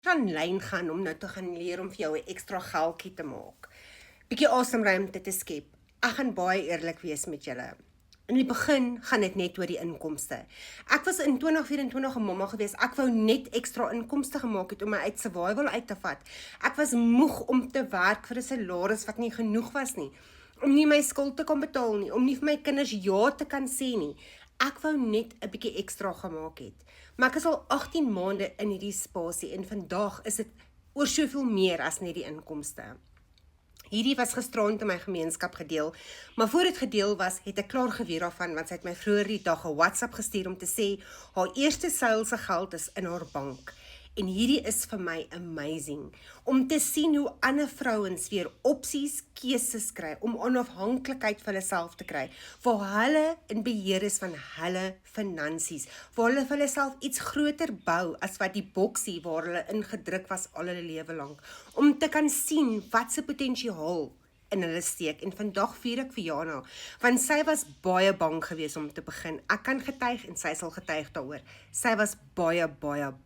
aanlyn gaan om nou te gaan leer om vir jou 'n ekstra geldjie te maak. Bietjie asemruimte te skep. Ek gaan baie eerlik wees met julle. In die begin gaan dit net oor die inkomste. Ek was in 2024 'n mamma gewees. Ek wou net ekstra inkomste gemaak het om my uit survival uit te vat. Ek was moeg om te werk vir 'n salaris wat nie genoeg was nie. Om nie my skuld te kan betaal nie, om nie vir my kinders ja te kan sê nie. Ek wou net 'n bietjie ekstra gemaak het. Maar ek is al 18 maande in hierdie spasie en vandag is dit oor soveel meer as net die inkomste. Hierdie was gisterand in my gemeenskap gedeel, maar voor dit gedeel was, het ek klaar geweet daarvan, want sy het my vroeër die dag 'n WhatsApp gestuur om te sê, haar eerste seil se geld is in haar bank. En hierdie is vir my amazing, om te sien hoe ander vrouens weer opsies, keuses kry, om onafhanklikheid vir hulle self te kry, waar hulle in beheer is van hulle finansies, waar hulle vir hulle self iets groter bou, as wat die boksie waar hulle ingedruk was al hulle lewe lank, om te kan sien wat se potensiaal in hulle steek, en vandag vier ek vir Jana, want sy was baie bang geweest om te begin. Ek kan getuig en sy sal getuig daaroor. Sy was baie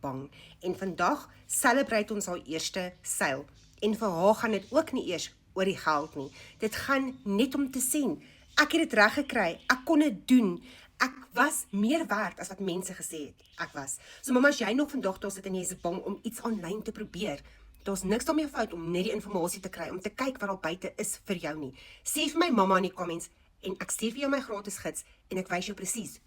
bang. En vandag celebrate ons haar eerste seil. En vir haar gaan dit ook nie eers oor die geld nie. Dit gaan net om te sien. Ek het dit reg gekry. Ek kon dit doen. Ek was meer werd as wat mense gesê het. Ek was. So mamma, as jy nog vandag daar sit en jy is bang om iets aanlyn te probeer, daar's niks daarmee fout om net die inligting te kry, om te kyk wat daar buite is vir jou nie. Sê vir my mamma in die comments, en ek stuur vir jou my gratis gids, en ek wys jou presies